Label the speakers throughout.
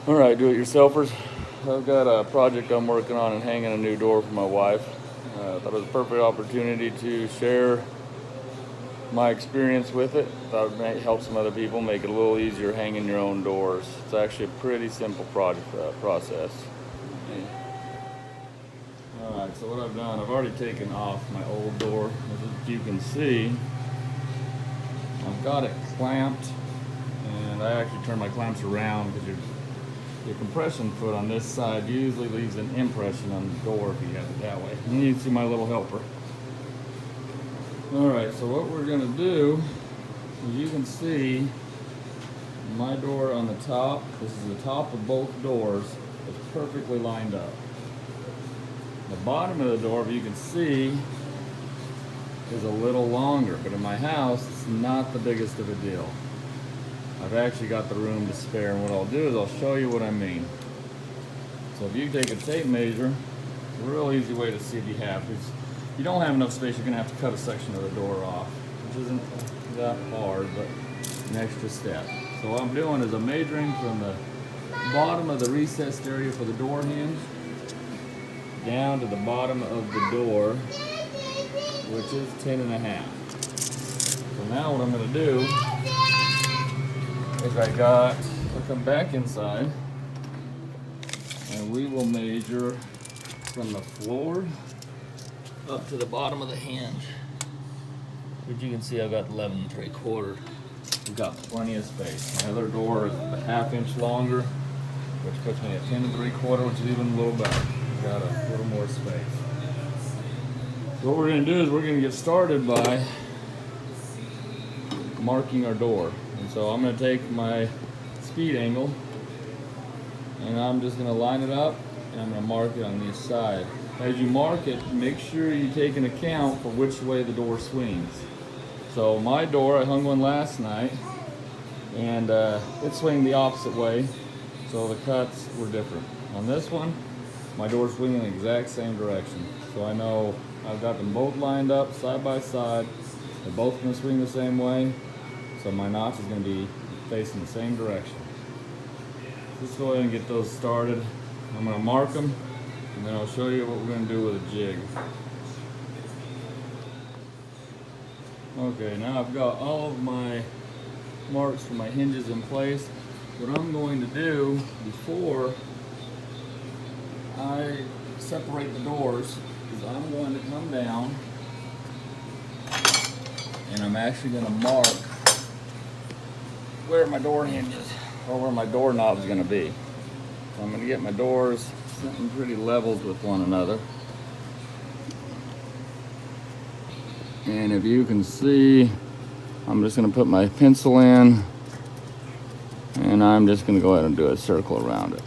Speaker 1: All right, do-it-yourselfers. I've got a project I'm working on and hanging a new door for my wife. Thought it was a perfect opportunity to share my experience with it. Thought it might help some other people, make it a little easier hanging your own doors. It's actually a pretty simple process. All right, so what I've done, I've already taken off my old door. As you can see, I've got it clamped, and I actually turn my clamps around because your compression foot on this side usually leaves an impression on the door if you have it that way. And you can see my little helper. Alright, so what we're going to do, as you can see, my door on the top, this is the top of both doors, is perfectly lined up. The bottom of the door, if you can see, is a little longer, but in my house, it's not the biggest of a deal. I've actually got the room to spare, and what I'll do is I'll show you what I mean. So if you take a tape measure, it's a real easy way to see if you have. If you don't have enough space, you're going to have to cut a section of the door off, which isn't that hard, but an extra step. So what I'm doing is I'm measuring from the bottom of the recessed area for the door hinge down to the bottom of the door, which is 10.5. So now what I'm going to do is I'll come back inside and we will measure from the floor up to the bottom of the hinge, which you can see I've got 11 3/4. We've got plenty of space. My other door is a ½ inch longer, which puts me at 10 3/4, which is even a little better. We've got a little more space. So what we're going to do is we're going to get started by marking our door. And so I'm going to take my speed angle and I'm just going to line it up and I'm going to mark it on the side. As you mark it, make sure you take an account for which way the door swings. So my door, I hung one last night and it swung the opposite way, so the cuts were different. On this one, my door's swinging the exact same direction. So I know I've got them both lined up side by side. They're both going to swing the same way. So my notch is going to be facing the same direction. Let's go ahead and get those started. I'm going to mark them, and then I'll show you what we're going to do with a jig. Okay, now I've got all of my marks for my hinges in place. What I'm going to do before I separate the doors is I'm going to come down and I'm actually going to mark where my door hinges or where my doorknob is going to be. So I'm going to get my doors sitting pretty leveled with one another. And if you can see, I'm just going to put my pencil in and I'm just going to go ahead and do a circle around it.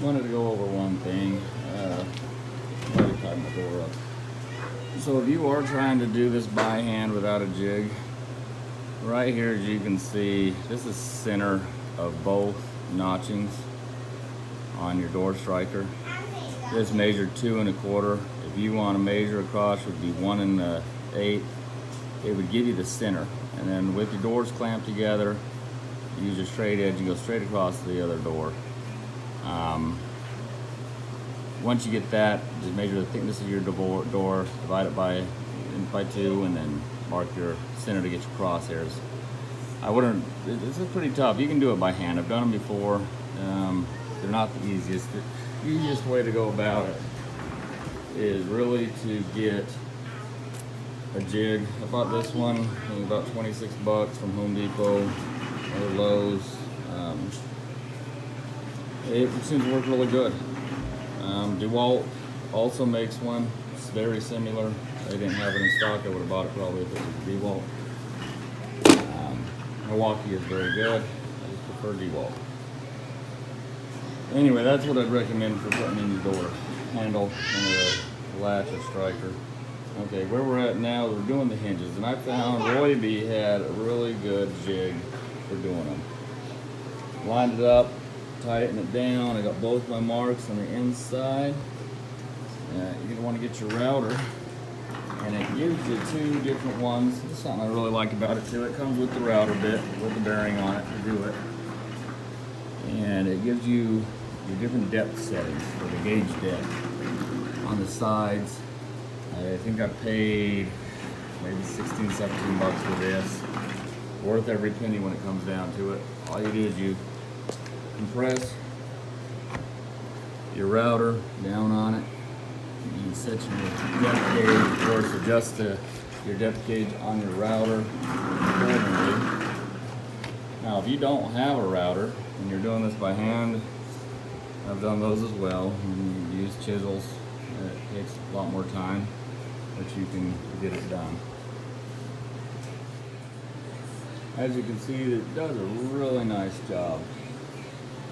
Speaker 1: Wanted to go over one thing. Let me tighten my door up. So if you are trying to do this by hand without a jig, right here as you can see, this is center of both notchings on your door striker. This measured 2 1/4. If you want to measure across, it would be 1 1/8. It would give you the center. And then with your doors clamped together, you use a straight edge, you go straight across the other door. Once you get that, just measure the thickness of your door, divide it by 2, and then mark your center to get your crosshairs. This is pretty tough. You can do it by hand. I've done them before. They're not the easiest. The easiest way to go about it is really to get a jig. I bought this one, it was about 26 bucks from Home Depot or Lowe's. It seems to work really good. DeWalt also makes one. It's very similar. They didn't have it in stock. I would have bought it probably if it was DeWalt. Milwaukee is very good. I just prefer DeWalt. Anyway, that's what I'd recommend for putting in your door handle and the latch or striker. Okay, where we're at now is we're doing the hinges, and I found Roy B had a really good jig for doing them. Lined it up, tighten it down. I got both my marks on the inside. You're gonna want to get your router And it gives you two different ones. That's something I really like about it too. It comes with the router bit with the bearing on it to do it. And it gives you your different depth settings for the gauge depth. On the sides, I think I paid maybe 16, 17 bucks for this. Worth every penny when it comes down to it. All you do is you compress your router down on it. You can set your depth gauge, of course, adjust your depth gauge on your router accordingly. Now, if you don't have a router and you're doing this by hand, I've done those as well. You use chisels. It takes a lot more time, but you can get it done. As you can see, it does a really nice job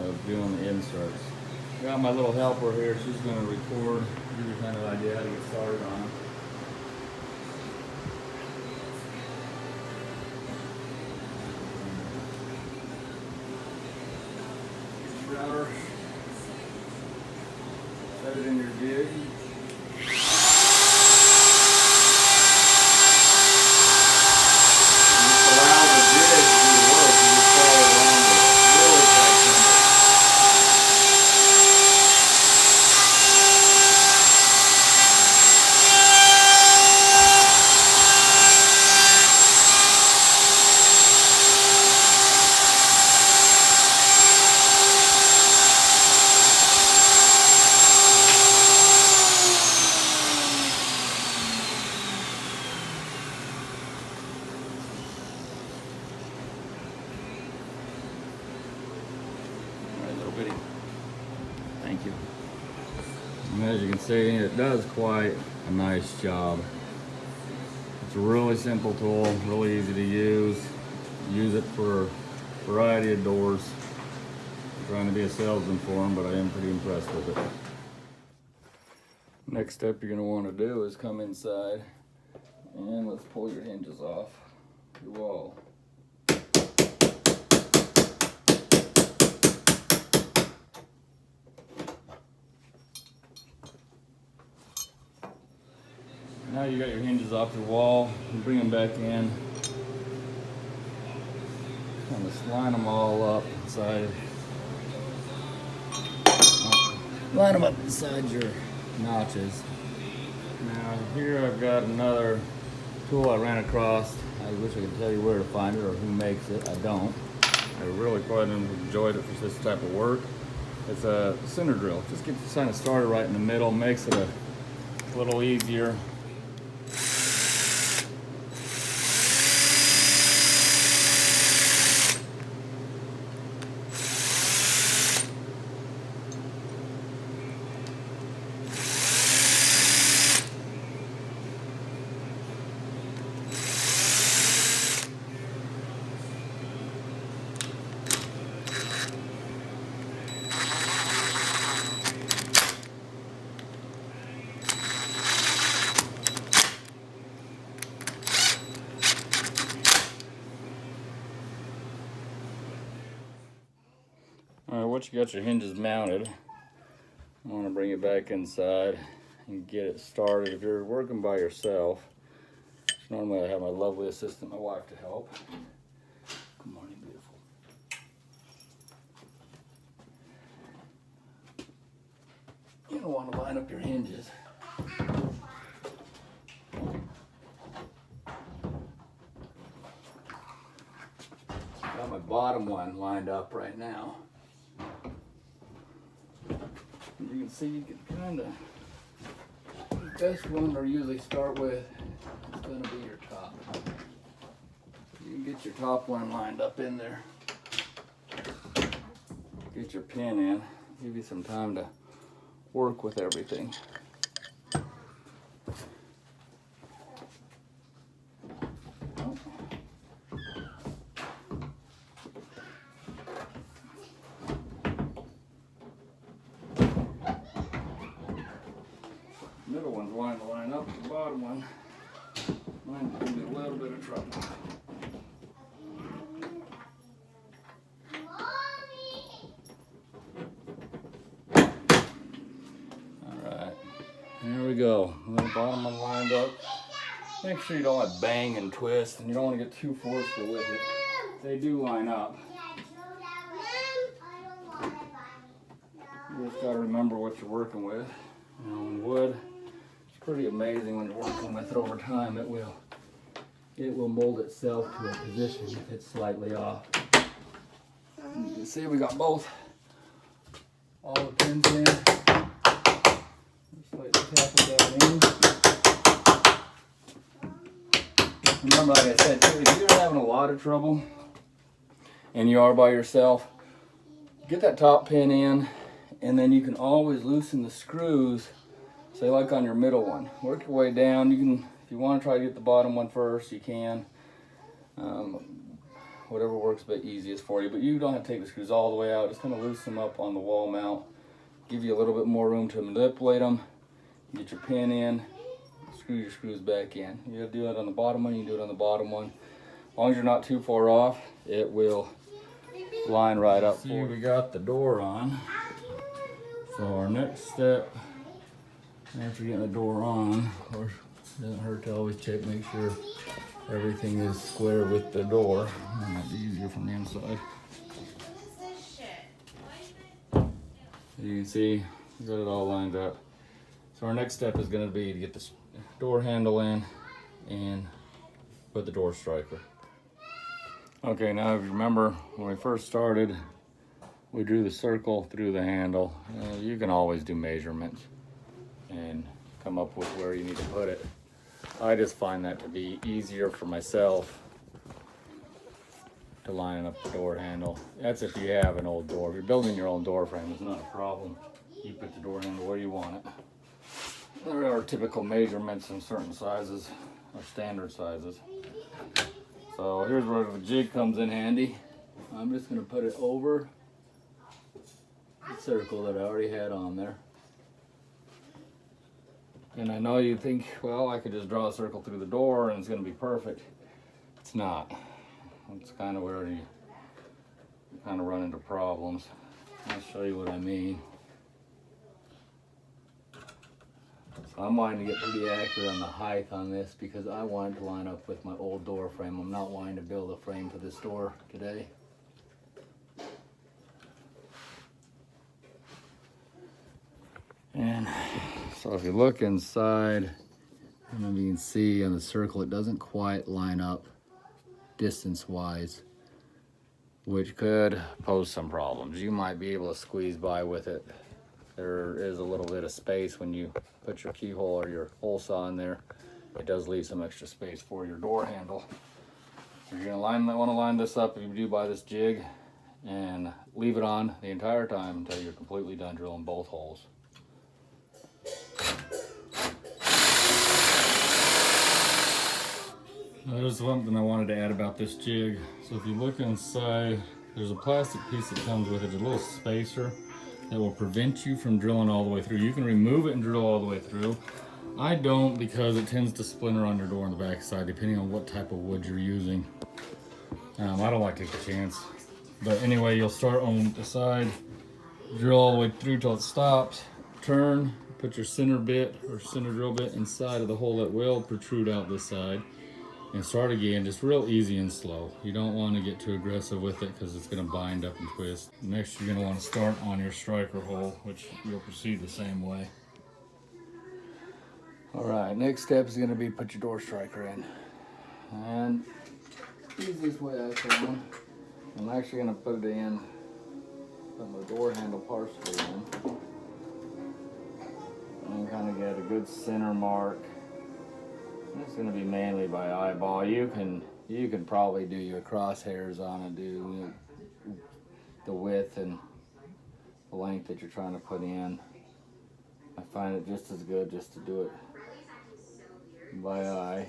Speaker 1: of doing the inserts. Got my little helper here. She's going to record, give you kind of an idea how to get started on it. Router. Set it in your jig. Thank you. And as you can see, it does quite a nice job. It's a really simple tool, really easy to use. Use it for a variety of doors. I'm trying to be a salesman for them, but I am pretty impressed with it. Next step you're going to want to do is come inside and let's pull your hinges off your wall. Now you got your hinges off your wall, you bring them back in, kind of line them all up inside, line them up inside your notches. Now here I've got another tool I ran across. I wish I could tell you where to find it or who makes it. I don't. I really quite enjoyed it for this type of work. It's a center drill. Just gets you kind of started right in the middle, makes it a little easier. Alright, once you got your hinges mounted, I want to bring it back inside and get it started. If you're working by yourself, normally I have my lovely assistant, my wife, to help. Good morning, beautiful. You don't want to line up your hinges. Got my bottom one lined up right now. You can see you can kind of, the best one to usually start with is going to be your top. You can get your top one lined up in there. Get your pin in. Give you some time to work with everything. Middle one's wanting to line up, the bottom one might give me a little bit of trouble. Alright, here we go. The bottom one lined up. Make sure you don't let bang and twist, and you don't want to get too forceful with it. They do line up. You just got to remember what you're working with. You know, in wood, it's pretty amazing when you're working with it over time. It will mold itself to a position if it's slightly off. You can see we got all the pins in. Just slightly tap it down in. Remember, like I said, if you're having a lot of trouble and you are by yourself, get that top pin in, and then you can always loosen the screws, say like on your middle one. Work your way down. You can, if you want to try to get the bottom one first, you can. Whatever works a bit easiest for you, but you don't have to take the screws all the way out. Just kind of loosen them up on the wall mount. Give you a little bit more room to manipulate them. Get your pin in. Screw your screws back in. You gotta do it on the bottom one, you do it on the bottom one. As long as you're not too far off, it will line right up. See, we got the door on. So our next step, after getting the door on, of course, it doesn't hurt to always check, make sure everything is square with the door. That might be easier from the inside. You can see, we got it all lined up. So our next step is going to be to get this door handle in and put the door striker. Okay, now if you remember when we first started, we drew the circle through the handle. You can always do measurements and come up with where you need to put it. I just find that to be easier for myself to line up the door handle. That's if you have an old door. If you're building your own door frame, it's not a problem. You put the door handle where you want it. There are typical measurements in certain sizes, or standard sizes. So here's where the jig comes in handy. I'm just going to put it over the circle that I already had on there. And I know you think, well, I could just draw a circle through the door and it's going to be perfect. It's not. It's kind of where you kind of run into problems. I'll show you what I mean. So I'm wanting to get pretty accurate on the height on this because I want it to line up with my old door frame. I'm not wanting to build a frame for this door today. And so if you look inside, you can see on the circle it doesn't quite line up distance-wise, which could pose some problems. You might be able to squeeze by with it. There is a little bit of space when you put your keyhole or your hole saw in there. It does leave some extra space for your door handle. So you're going to want to line this up if you do buy this jig and leave it on the entire time until you're completely done drilling both holes. Now, there's something I wanted to add about this jig. So if you look inside, there's a plastic piece that comes with it, a little spacer that will prevent you from drilling all the way through. You can remove it and drill all the way through. I don't, because it tends to splinter on your door on the back side depending on what type of wood you're using. I don't like to take a chance. But anyway, you'll start on the side, drill all the way through till it stops, turn, put your center bit or center drill bit inside of the hole that will protrude out this side, and start again, just real easy and slow. You don't want to get too aggressive with it because it's going to bind up and twist. Next, you're going to want to start on your striker hole, which you'll proceed the same way. All right, next step is going to be put your door striker in. And the easiest way I found, I'm actually going to put it in, put my door handle partially in, and kind of get a good center mark. It's going to be mainly by eyeball. You can probably do your crosshairs on it, do the width and the length that you're trying to put in. I find it just as good just to do it by eye.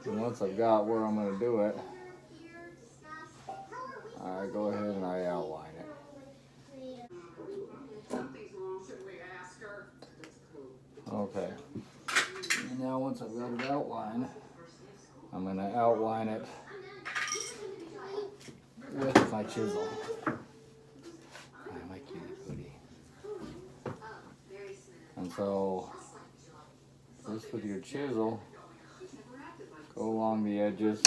Speaker 1: And once I've got where I'm going to do it, I go ahead and I outline it. Okay, and now once I've got it outlined, I'm going to outline it with my chisel. My cutie pootie. So just with your chisel, go along the edges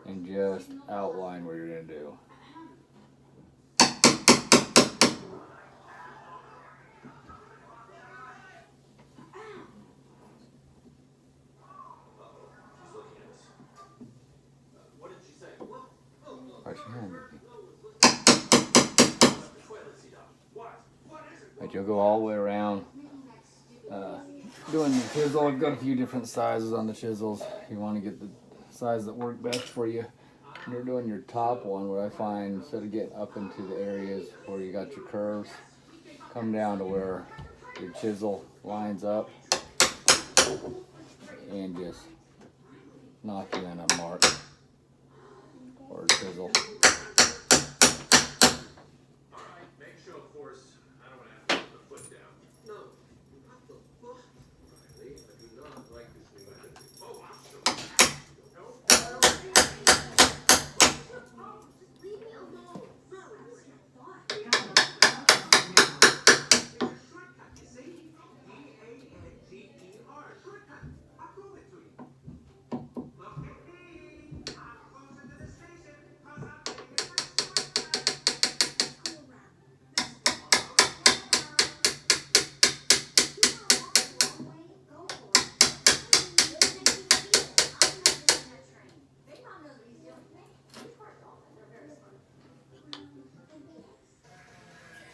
Speaker 1: and just outline what you're going to do. Watch your hand. But you'll go all the way around doing the chisel. I've got a few different sizes on the chisels. You want to get the size that work best for you. When you're doing your top one, what I find, instead of getting up into the areas where you got your curves, come down to where your chisel lines up and just knock you in a mark or a chisel.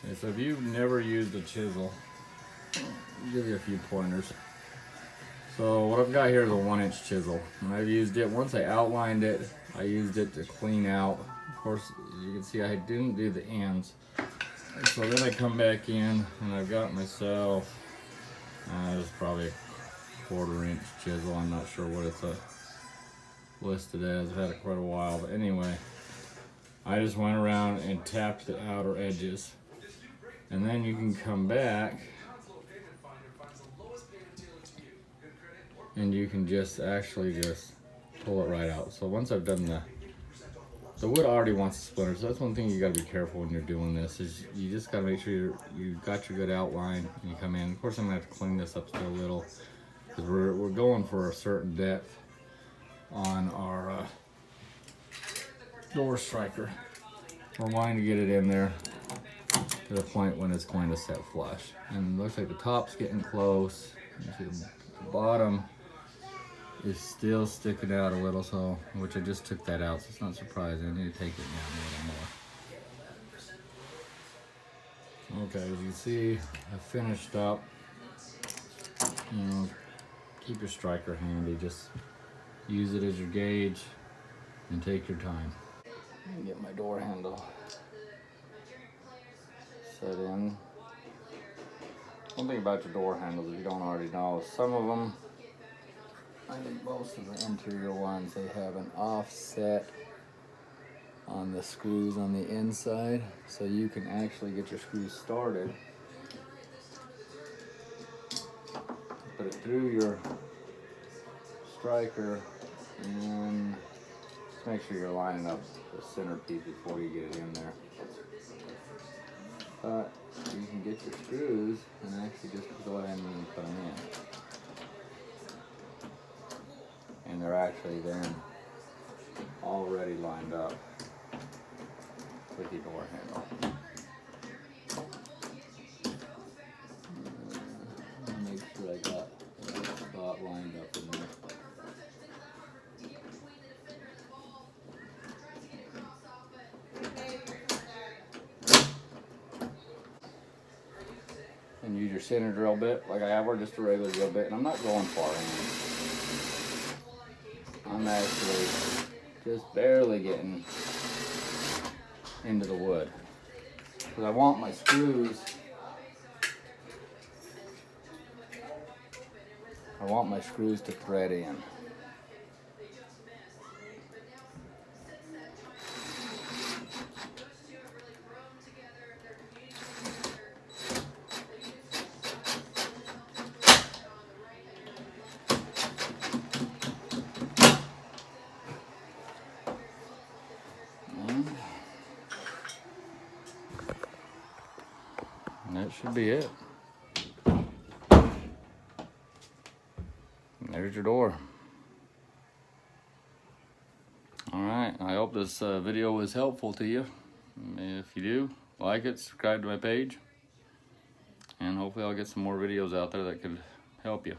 Speaker 1: Okay, so if you've never used a chisel, I'll give you a few pointers. So what I've got here is a 1-inch chisel, and I've used it, once I outlined it, I used it to clean out. Of course, you can see I didn't do the ends. And so then I come back in and I've got myself, this is probably a 1/4-inch chisel. I'm not sure what it's listed as. I've had it quite a while, but anyway, I just went around and tapped the outer edges. And then you can come back and you can just actually just pull it right out. So once I've done the wood already wants to splinter, so that's one thing you got to be careful when you're doing this, is you just got to make sure you got your good outline and you come in. Of course I'm going to have to clean this up still a little because we're going for a certain depth on our door striker. We're wanting to get it in there to the point when it's going to set flush. And it looks like the top's getting close. You see the bottom is still sticking out a little, so which I just took that out, so it's not surprising. I need to take it down a little more. Okay, as you see, I finished up. You know, keep your striker handy. Just use it as your gauge and take your time. Get my door handle set in. One thing about your door handles, if you don't already know, some of them, I think most of the interior ones, they have an offset on the screws on the inside, so you can actually get your screws started, put it through your striker, and then just make sure you're lining up the centerpiece before you get it in there. But you can get your screws and actually just go ahead and put them in. And they're actually then already lined up with your door handle. Make sure I got the spot lined up in there. And use your center drill bit like I have, or just a regular drill bit, and I'm not going far in. I'm actually just barely getting into the wood because I want my screws. I want my screws to thread in. And that should should be it. And there's your door. Alright, I hope this video was helpful to you. If you do, like it, subscribe to my page, and hopefully I'll get some more videos out there that could help you.